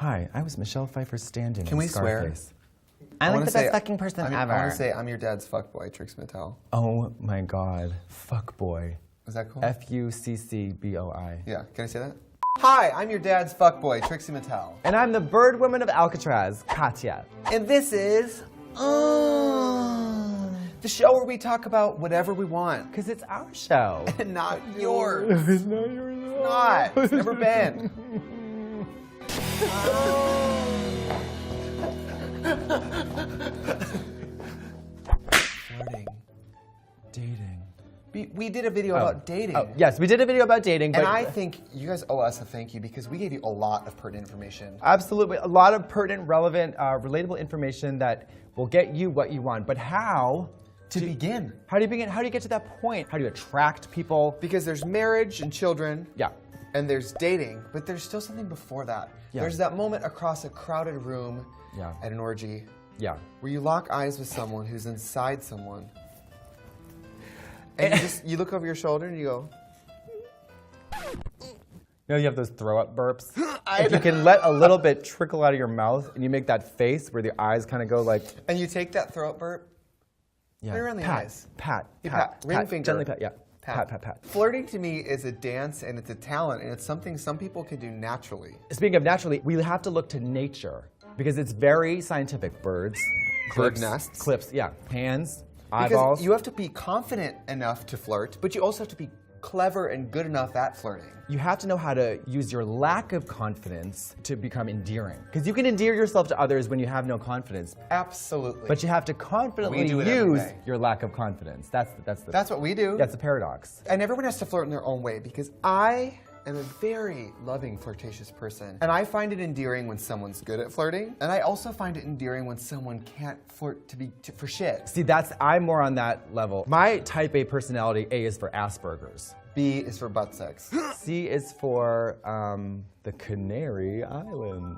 Hi, I was Michelle Pfeiffer's stand-in. Can we swear? Scarface. I'm like the best fucking person ever. I want to say I'm your dad's fuckboy, Trixie Mattel. Oh my god. Fuckboy. Is that cool? Fuccboi. Yeah, can I say that? Hi, I'm your dad's fuckboy, Trixie Mattel. And I'm the bird woman of Alcatraz, Katya. And this is the show where we talk about whatever we want. Because it's our show. And not yours. It's not yours. It's not. It's never been. Flirting. Dating. We did a video about dating. Oh, yes, we did a video about dating. But and I think you guys owe us a thank you because we gave you a lot of pertinent information. Absolutely. A lot of pertinent, relevant, relatable information that will get you what you want. But how to begin? How do you begin? How do you get to that point? How do you attract people? Because there's marriage and children. Yeah. And there's dating, but there's still something before that. Yeah. There's that moment across a crowded room at an orgy where you lock eyes with someone who's inside someone. And you look over your shoulder and you go. You know, you have those throw-up burps. If you can let a little bit trickle out of your mouth and you make that face where the eyes kind of go like. And you take that throw-up burp, put it around the eyes. Pat. Ring finger. Gently pat, yeah. Pat. Flirting to me is a dance and it's a talent and it's something some people can do naturally. Speaking of naturally, we have to look to nature because it's very scientific. Birds, bird nests, clips, hands, because eyeballs. You have to be confident enough to flirt, but you also have to be clever and good enough at flirting. You have to know how to use your lack of confidence to become endearing. Because you can endear yourself to others when you have no confidence. Absolutely. But you have to confidently use your lack of confidence. That's what we do. That's the paradox. And everyone has to flirt in their own way because I am a very loving, flirtatious person. And I find it endearing when someone's good at flirting. And I also find it endearing when someone can't flirt for shit. See, I'm more on that level. My type A personality, A is for Asperger's. B is for butt sex. C is for the Canary Islands.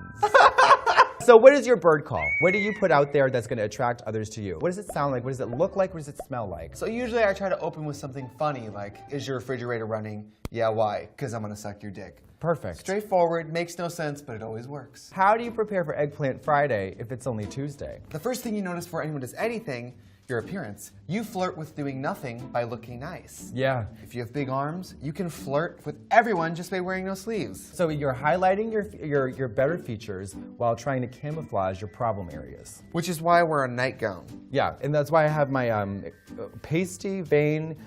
So what is your bird call? What do you put out there that's going to attract others to you? What does it sound like? What does it look like? What does it smell like? So usually I try to open with something funny like, is your refrigerator running? Yeah, why? Because I'm going to suck your dick. Perfect. Straightforward, makes no sense, but it always works. How do you prepare for Eggplant Friday if it's only Tuesday? The first thing you notice before anyone does anything, your appearance. You flirt with doing nothing by looking nice. Yeah. If you have big arms, you can flirt with everyone just by wearing no sleeves. So you're highlighting your better features while trying to camouflage your problem areas. Which is why I wear a nightgown. Yeah, and that's why I have my pasty, veiny,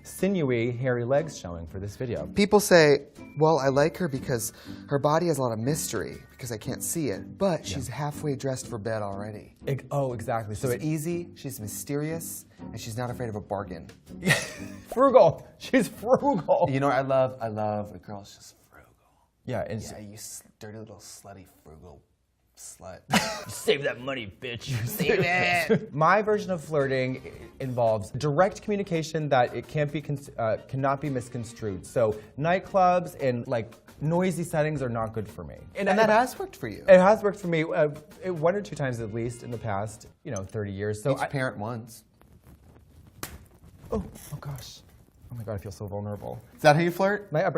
sinewy, hairy legs showing for this video. People say, well, I like her because her body has a lot of mystery because I can't see it, but she's halfway dressed for bed already. Oh, exactly. So it's easy, she's mysterious, and she's not afraid of a bargain. Frugal. She's frugal. You know what I love? I love a girl who's just frugal. Yeah, and you dirty little slutty frugal slut. Save that money, bitch. Save it. My version of flirting involves direct communication that it cannot be misconstrued. So nightclubs and like noisy settings are not good for me. And that has worked for you. It has worked for me 1 or 2 times at least in the past, 30 years. So each parent once. Oh gosh. Oh my God, I feel so vulnerable. Is that how you flirt? Well, I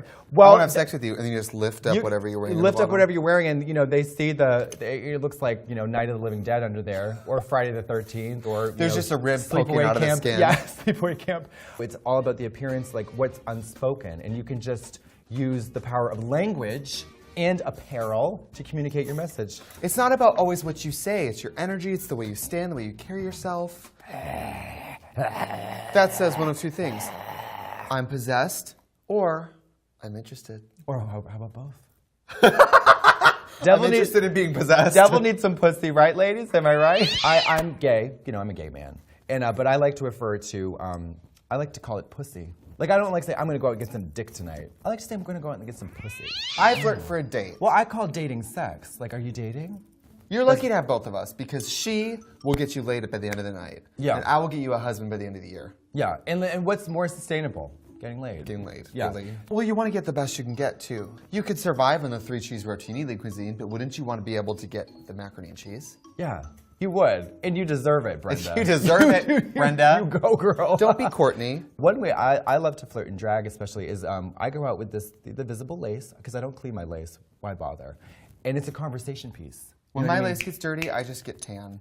want to have sex with you, and then you just lift up whatever you're wearing. Lift up whatever you're wearing, and they see it looks like Night of the Living Dead under there, or Friday the 13th, or there's just a rib poking out of the skin. Yeah, sleepaway camp. It's all about the appearance, like what's unspoken, and you can just use the power of language and apparel to communicate your message. It's not about always what you say. It's your energy. It's the way you stand, the way you carry yourself. That says one of 2 things. I'm possessed, or I'm interested. Or how about both? I'm interested in being possessed. Devil needs some pussy, right, ladies? Am I right? I'm gay. I'm a gay man. And but I like to refer to, I like to call it pussy. Like, I don't like to say, I'm going to go out and get some dick tonight. I like to say, I'm going to go out and get some pussy. I flirt for a date. Well, I call dating sex. Like, are you dating? You're lucky to have both of us because she will get you laid by the end of the night. Yeah. And I will get you a husband by the end of the year. Yeah. And what's more sustainable? Getting laid. Getting laid. Yeah. Really. Well, you want to get the best you can get, too. You could survive on the 3 cheese rotini cuisine, but wouldn't you want to be able to get the macaroni and cheese? Yeah. You would. And you deserve it, Brenda. You deserve it, Brenda. You go, girl. Don't be Courtney. One way I love to flirt in drag, especially, is I go out with the visible lace, because I don't clean my lace. Why bother? And it's a conversation piece. When You know my what I lace gets dirty, I just get tan.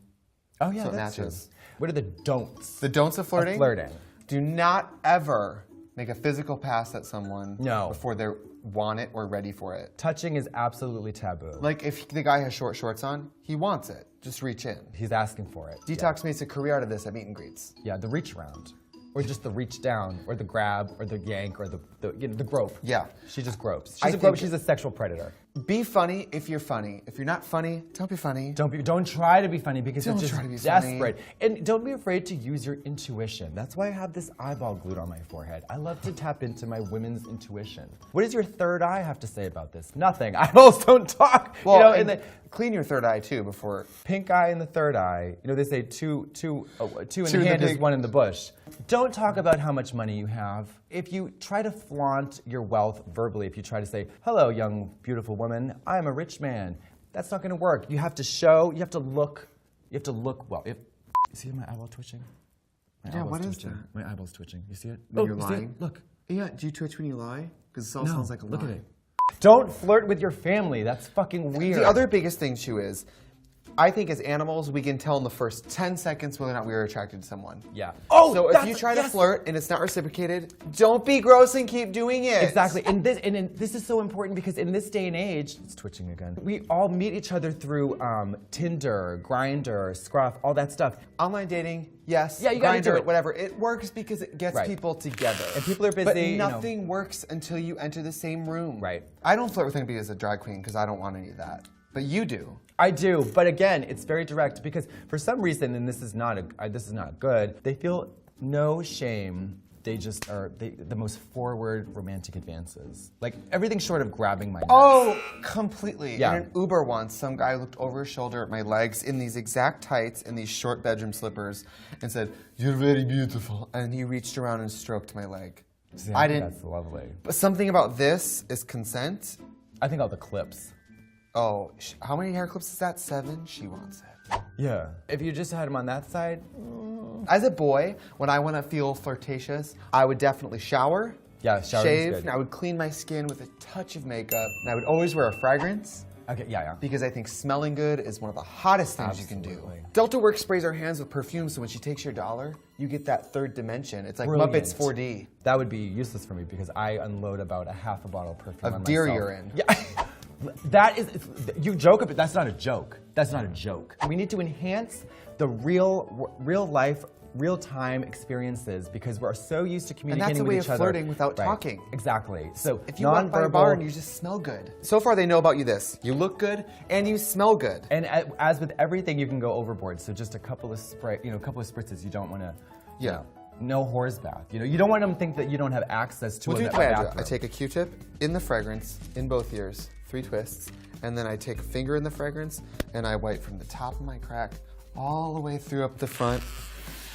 Oh yeah, so it that's matches. true. What are the don'ts? The don'ts of flirting? Flirting. Do not ever make a physical pass at someone No. before they want it or ready for it. Touching is absolutely taboo. Like if the guy has short shorts on, he wants it. Just reach in. He's asking for it. Detox makes a career out of this at meet and greets. Yeah, the reach around. Or just the reach down, or the grab, or the yank, or the grope. Yeah. She just gropes. I She's a grope, think- she's a sexual predator. Be funny if you're funny. If you're not funny, don't be funny. Don't try to be funny because Don't it's just try to be funny. desperate. And don't be afraid to use your intuition. That's why I have this eyeball glued on my forehead. I love to tap into my women's intuition. What does your third eye have to say about this? Nothing. Eyeballs don't talk. Well, you know, and and the clean your third eye too before. pink eye and the third eye. You know, they say two in Two the in the hand is pink. one in the bush. Don't talk about how much money you have. If you try to flaunt your wealth verbally, if you try to say, hello, young, beautiful woman, I'm a rich man, that's not going to work. You have to show, you have to look well. See my eyeball twitching? My Yeah, eyeball's what is twitching. that? My eyeball's twitching. You see it? When you're you see it? lying? Look. Yeah, do you twitch when you lie? Because it all No, sounds like a look lie. at it. Don't flirt with your family. That's fucking weird. The other biggest thing, too, is I think as animals, we can tell in the first 10 seconds whether or not we are attracted to someone. Yeah. So if you try to flirt and it's not reciprocated, don't be gross and keep doing it. Exactly, and this is so important because in this day and age, it's twitching again. We all meet each other through Tinder, Grindr, Scruff, all that stuff. Online dating, yes. Yeah, you gotta do Grindr, it. whatever. It works because it gets Right. people together. And people are busy, But you know. nothing works until you enter the same room. Right. I don't flirt with anybody as a drag queen because I don't want any of that. But you do. I do, but again, it's very direct because for some reason, and this is not good. They feel no shame. They just are the most forward romantic advances. Like everything short of grabbing my neck. Oh, completely. Yeah. In an Uber once, some guy looked over his shoulder at my legs in these exact tights and these short bedroom slippers and said, "You're very beautiful." And he reached around and stroked my leg. See, I think didn't. That's lovely. But something about this is consent. I think all the clips. Oh, how many hair clips is that? 7? She wants it. Yeah. If you just had him on that side. As a boy, when I want to feel flirtatious, I would definitely shower, Yeah, shower is shave, good. and I would clean my skin with a touch of makeup. And I would always wear a fragrance Okay. Yeah. because I think smelling good is one of the hottest things you can do. Absolutely. Delta Works sprays our hands with perfume, so when she takes your dollar, you get that third dimension. It's like Brilliant. Muppets 4D. That would be useless for me because I unload about a half a bottle of perfume Of on deer myself. urine. Yeah. That is, you joke about, that's not a joke. That's not a joke. We need to enhance the real life, real time experiences because we're so used to And communicating that's a with way each of other. flirting without Right. talking. Exactly. So If you walk by a bar and nonverbal. you just smell good. So far they know about you this. You look good and you smell good. And as with everything, you can go overboard. So just a couple of spritzes. You don't want to. Yeah. No whore's bath. You don't want them to think that you don't have access to Well, a here's the way I do it. bathroom. I take a Q-tip in the fragrance, in both ears, 3 twists, and then I take a finger in the fragrance, and I wipe from the top of my crack all the way through up the front.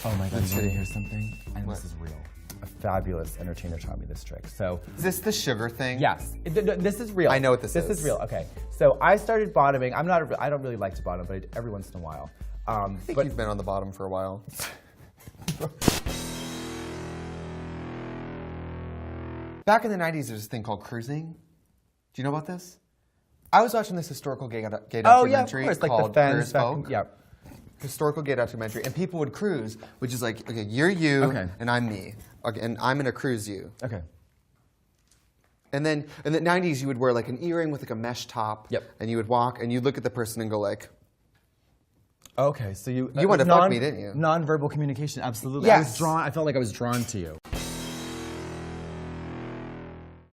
Oh my God, Let's you want to see. hear something? And What? this is real. A fabulous entertainer taught me this trick. So, Is this the sugar thing? yes, this is real. I know what this This is. is real. Okay, so I started bottoming. I don't really like to bottom, but every once in a while. I think you've been on the bottom for a while. Back in the 90s, there's this thing called cruising. Do you know about this? I was watching this historical gay documentary Oh yeah, of course, like called the fans. Queer as Folk. Yeah. Historical gay documentary, and people would cruise, which is like, okay, you're you, Okay. and I'm me, okay, and I'm gonna cruise you. Okay. And then in the 90s, you would wear like an earring with like a mesh top, Yep. and you would walk, and you'd look at the person and go like, Okay, so you wanted to fuck me, didn't you? Nonverbal communication, absolutely. Yes. I felt like I was drawn to you.